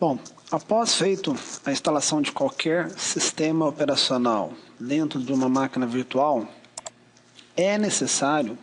Bom, após feito a instalação de qualquer sistema operacional dentro de uma máquina virtual, é necessário,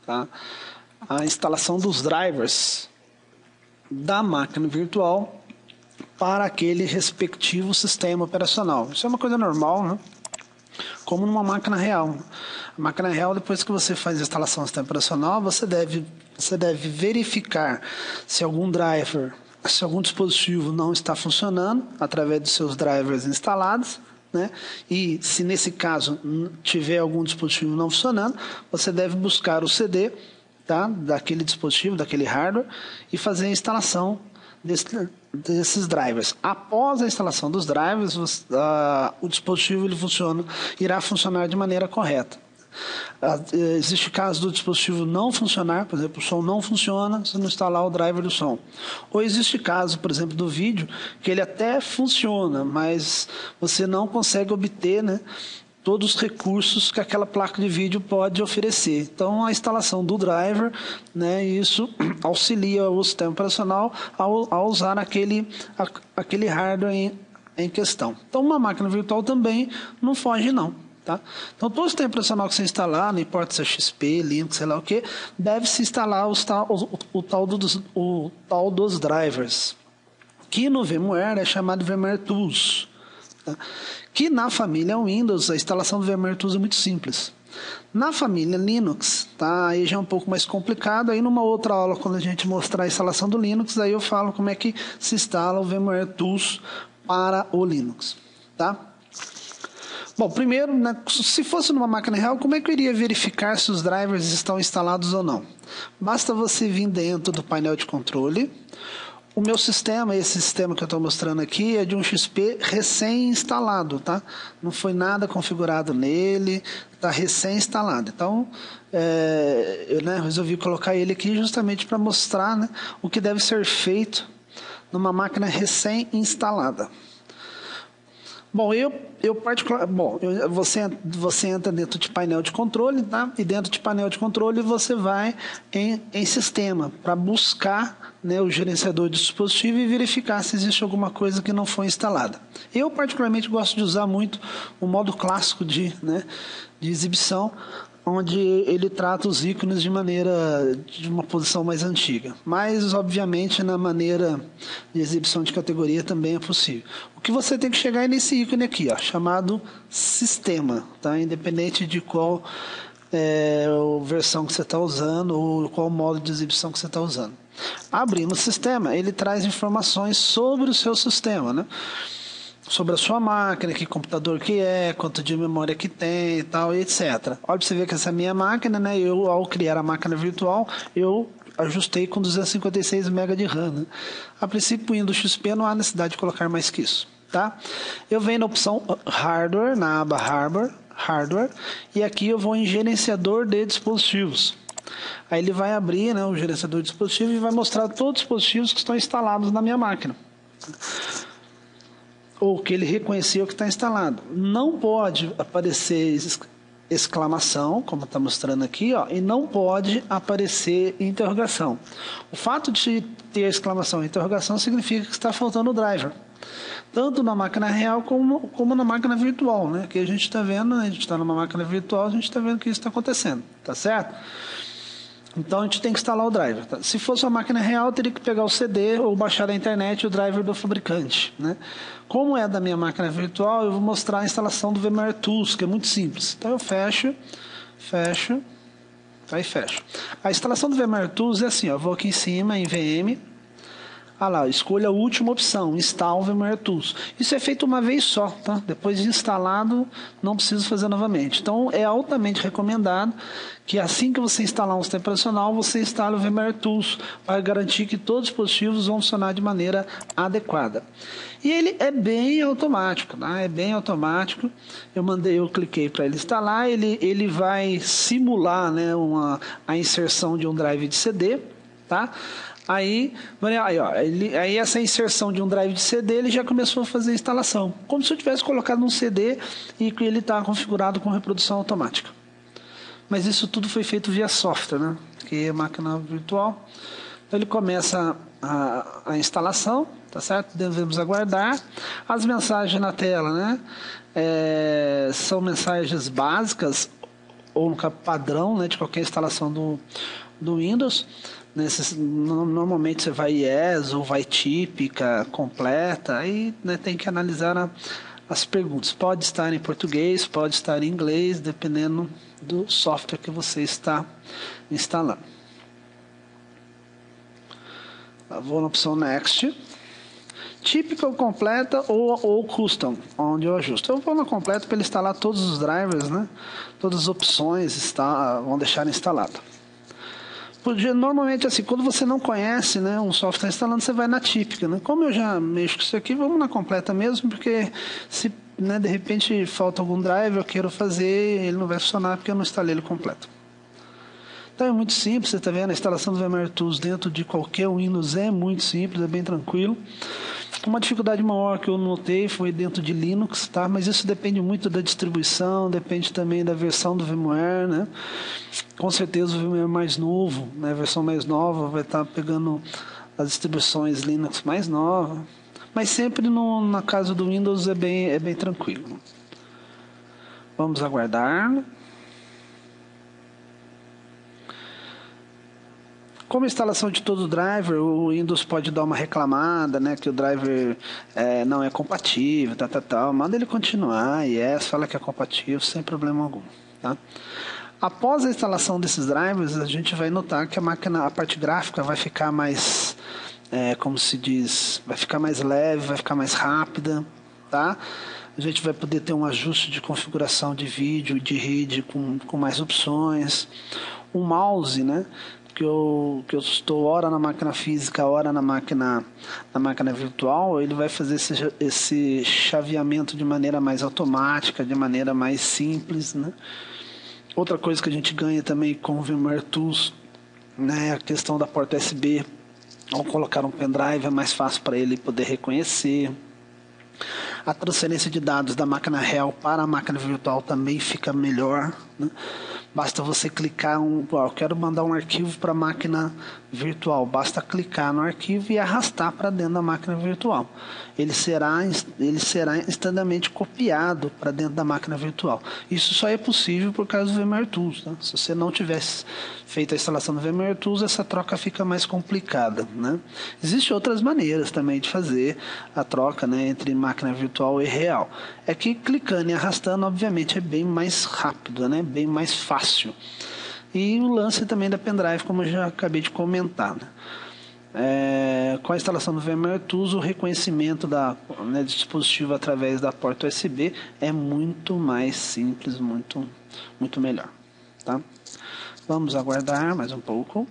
tá, a instalação dos drivers da máquina virtual para aquele respectivo sistema operacional. Isso é uma coisa normal, né? Como numa máquina real. A máquina real, depois que você faz a instalação do sistema operacional, você deve verificar se algum driver, se algum dispositivo não está funcionando através dos seus drivers instalados, né? E se nesse caso tiver algum dispositivo não funcionando, você deve buscar o CD, tá, daquele dispositivo, daquele hardware, e fazer a instalação desses drivers. Após a instalação dos drivers, o dispositivo irá funcionar de maneira correta. Existe caso do dispositivo não funcionar, por exemplo, o som não funciona se não instalar o driver do som. Ou existe caso, por exemplo, do vídeo, que ele até funciona, mas você não consegue obter, né, todos os recursos que aquela placa de vídeo pode oferecer. Então, a instalação do driver, né, isso auxilia o sistema operacional a usar aquele hardware em questão. Então, uma máquina virtual também não foge, não. Tá? Então, todo sistema operacional que você instalar, não importa se é XP, Linux, sei lá o que, deve-se instalar o tal dos drivers, que no VMware é chamado VMware Tools. Tá? Que na família Windows, a instalação do VMware Tools é muito simples. Na família Linux, tá? Aí já é um pouco mais complicado. Aí numa outra aula, quando a gente mostrar a instalação do Linux, aí eu falo como é que se instala o VMware Tools para o Linux. Tá? Bom, primeiro, né, se fosse numa máquina real, como é que eu iria verificar se os drivers estão instalados ou não? Basta você vir dentro do painel de controle. O meu sistema, esse sistema que eu estou mostrando aqui, é de um XP recém-instalado, tá? Não foi nada configurado nele, está recém-instalado. Então, eu, né, resolvi colocar ele aqui justamente para mostrar, né, o que deve ser feito numa máquina recém-instalada. Bom, você entra dentro de painel de controle, tá? E dentro de painel de controle você vai em sistema para buscar, né, o gerenciador de dispositivo e verificar se existe alguma coisa que não foi instalada. Eu particularmente gosto de usar muito o modo clássico de exibição, onde ele trata os ícones de uma posição mais antiga. Mas, obviamente, na maneira de exibição de categoria também é possível. O que você tem que chegar é nesse ícone aqui, ó, chamado sistema, tá? Independente de qual versão que você está usando ou qual modo de exibição que você está usando. Abrindo o sistema, ele traz informações sobre o seu sistema, né? Sobre a sua máquina, que computador que é, quanto de memória que tem e tal, e etc. Olha para você ver que essa minha máquina, né, ao criar a máquina virtual, eu ajustei com 256 MB de RAM. Né? A princípio, o Windows XP não há necessidade de colocar mais que isso. Tá? Eu venho na opção Hardware, na aba Hardware, e aqui eu vou em Gerenciador de Dispositivos. Aí ele vai abrir, né, o gerenciador de dispositivos e vai mostrar todos os dispositivos que estão instalados na minha máquina. Ou que ele reconheceu que está instalado. Não pode aparecer exclamação, como está mostrando aqui, ó, e não pode aparecer interrogação. O fato de ter exclamação e interrogação significa que está faltando o driver. Tanto na máquina real como na máquina virtual. Né? Que a gente está vendo, né? A gente está numa máquina virtual, a gente está vendo que isso está acontecendo. Tá certo? Então a gente tem que instalar o driver. Tá? Se fosse uma máquina real, eu teria que pegar o CD ou baixar da internet o driver do fabricante. Né? Como é da minha máquina virtual, eu vou mostrar a instalação do VMware Tools, que é muito simples. Então eu fecho, aí fecho. A instalação do VMware Tools é assim, ó, eu vou aqui em cima em VM. Ah lá, escolha a última opção, install VMware Tools. Isso é feito uma vez só, tá? Depois de instalado, não preciso fazer novamente. Então, é altamente recomendado que assim que você instalar um sistema operacional, você instale o VMware Tools para garantir que todos os dispositivos vão funcionar de maneira adequada. E ele é bem automático, tá? É bem automático. Eu cliquei para ele instalar, ele vai simular, né, a inserção de um drive de CD, tá? Aí essa inserção de um drive de CD, ele já começou a fazer a instalação. Como se eu tivesse colocado um CD e que ele está configurado com reprodução automática. Mas isso tudo foi feito via software, né? Que é máquina virtual. Ele começa a instalação, tá certo? Devemos aguardar. As mensagens na tela, né? São mensagens básicas ou no padrão, né, de qualquer instalação do Windows. Normalmente você vai yes ou vai típica, completa, aí, né, tem que analisar as perguntas. Pode estar em português, pode estar em inglês, dependendo do software que você está instalando. Eu vou na opção Next. Típica ou completa ou custom, onde eu ajusto. Eu vou na completa para ele instalar todos os drivers, né? Todas as opções vão deixar instalado. Normalmente, assim, quando você não conhece, né, um software instalando, você vai na típica, né? Como eu já mexo com isso aqui, vamos na completa mesmo, porque se, né, de repente falta algum driver, eu quero fazer, ele não vai funcionar porque eu não instalei ele completo. Então é muito simples, você está vendo, a instalação do VMware Tools dentro de qualquer Windows é muito simples, é bem tranquilo. Uma dificuldade maior que eu notei foi dentro de Linux, tá? Mas isso depende muito da distribuição, depende também da versão do VMware, né? Com certeza o VMware mais novo, né? A versão mais nova vai estar pegando as distribuições Linux mais novas, mas sempre na casa do Windows é bem tranquilo. Vamos aguardar. Como a instalação de todo o driver, o Windows pode dar uma reclamada, né, que o driver não é compatível, tal. Manda ele continuar, fala que é compatível, sem problema algum, tá? Após a instalação desses drivers, a gente vai notar que a parte gráfica vai ficar mais, como se diz, vai ficar mais leve, vai ficar mais rápida, tá? A gente vai poder ter um ajuste de configuração de vídeo e de rede com mais opções. O mouse, né? Que eu estou ora na máquina física, ora na máquina virtual, ele vai fazer esse chaveamento de maneira mais automática, de maneira mais simples, né? Outra coisa que a gente ganha também com o VMware Tools, né, a questão da porta USB. Ao colocar um pendrive é mais fácil para ele poder reconhecer. A transferência de dados da máquina real para a máquina virtual também fica melhor, né? Basta você clicar, eu quero mandar um arquivo para a máquina virtual, basta clicar no arquivo e arrastar para dentro da máquina virtual. Ele será instantaneamente copiado para dentro da máquina virtual. Isso só é possível por causa do VMware Tools, né? Se você não tivesse feito a instalação do VMware Tools, essa troca fica mais complicada, né? Existem outras maneiras também de fazer a troca, né, entre máquina virtual e real. É que clicando e arrastando, obviamente, é bem mais rápido, né? Bem mais fácil. E o lance também da pendrive, como eu já acabei de comentar, né? Com a instalação do VMware Tools, o reconhecimento do dispositivo através da porta USB é muito mais simples, muito melhor, tá? Vamos aguardar mais um pouco.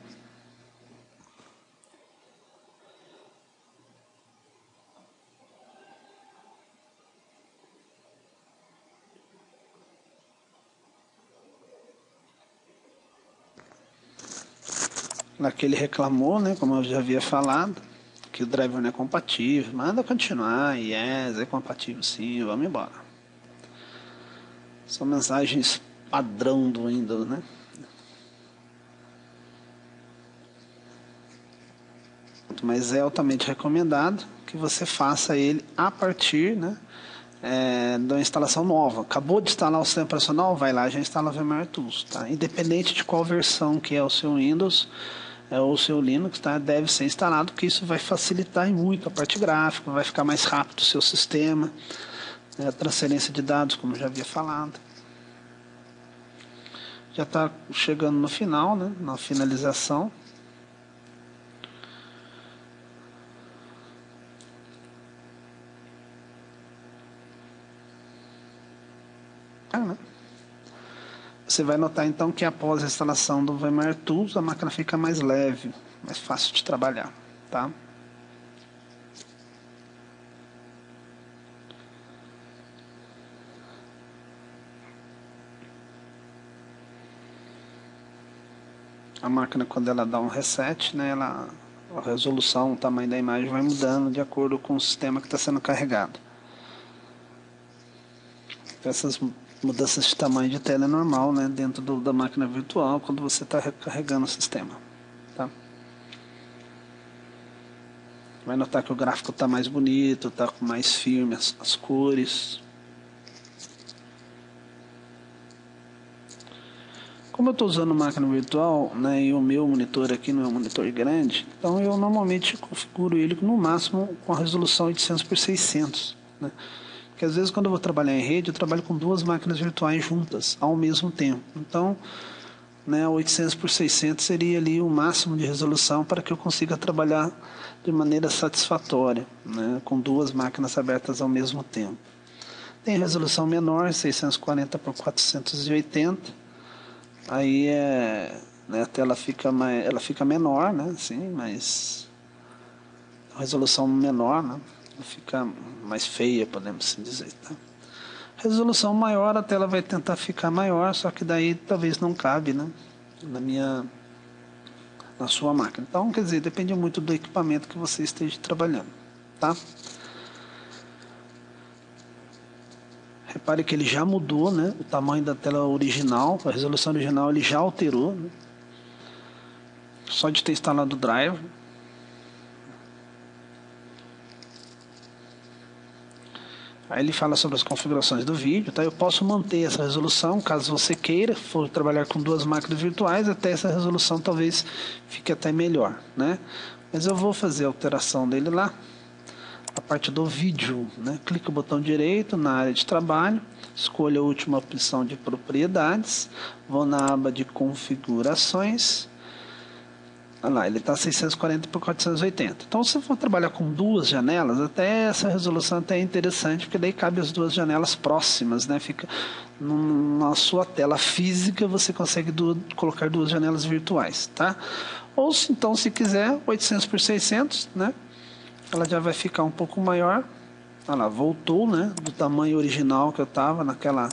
Naquele reclamou, né, como eu já havia falado, que o driver não é compatível. Manda continuar, é compatível sim, vamos embora. São mensagens padrão do Windows, né? Mas é altamente recomendado que você faça ele a partir, né, da instalação nova. Acabou de instalar o sistema operacional, vai lá, já instala o VMware Tools, tá? Independente de qual versão que é o seu Windows ou o seu Linux, tá? Deve ser instalado, porque isso vai facilitar muito a parte gráfica, vai ficar mais rápido o seu sistema, a transferência de dados, como já havia falado. Já está chegando no final, né, na finalização. Você vai notar então que após a instalação do VMware Tools, a máquina fica mais leve, mais fácil de trabalhar, tá? A máquina, quando ela dá um reset, né, a resolução, o tamanho da imagem vai mudando de acordo com o sistema que está sendo carregado. Essas mudanças de tamanho de tela é normal, né, dentro da máquina virtual, quando você está recarregando o sistema, tá? Vai notar que o gráfico está mais bonito, está mais firme as cores. Como eu estou usando máquina virtual, né, e o meu monitor aqui não é um monitor grande, então eu normalmente configuro ele no máximo com a resolução 800 por 600. Né? Porque às vezes quando eu vou trabalhar em rede, eu trabalho com duas máquinas virtuais juntas ao mesmo tempo. Então, né, 800 por 600 seria ali o máximo de resolução para que eu consiga trabalhar de maneira satisfatória, né, com duas máquinas abertas ao mesmo tempo. Tem resolução menor, 640 por 480. Aí né, a tela ela fica menor, né, assim, mas a resolução menor, né, fica mais feia, podemos assim dizer, tá? Resolução maior, a tela vai tentar ficar maior, só que daí talvez não cabe, né, na sua máquina. Então, quer dizer, depende muito do equipamento que você esteja trabalhando, tá? Repare que ele já mudou, né, o tamanho da tela original, a resolução original ele já alterou, né? Só de ter instalado o driver. Aí ele fala sobre as configurações do vídeo, tá? Eu posso manter essa resolução, caso você queira, for trabalhar com duas máquinas virtuais, até essa resolução talvez fique até melhor, né? Mas eu vou fazer a alteração dele lá, a parte do vídeo, né? Clica o botão direito na área de trabalho, escolha a última opção de propriedades, vou na aba de configurações. Olha lá, ele está 640 por 480. Então, se eu for trabalhar com duas janelas, até essa resolução até é interessante, porque daí cabe as duas janelas próximas, né? Fica na sua tela física, você consegue colocar duas janelas virtuais, tá? Ou então, se quiser, 800 por 600, né? Ela já vai ficar um pouco maior. Olha lá, voltou, né? Do tamanho original que eu estava naquela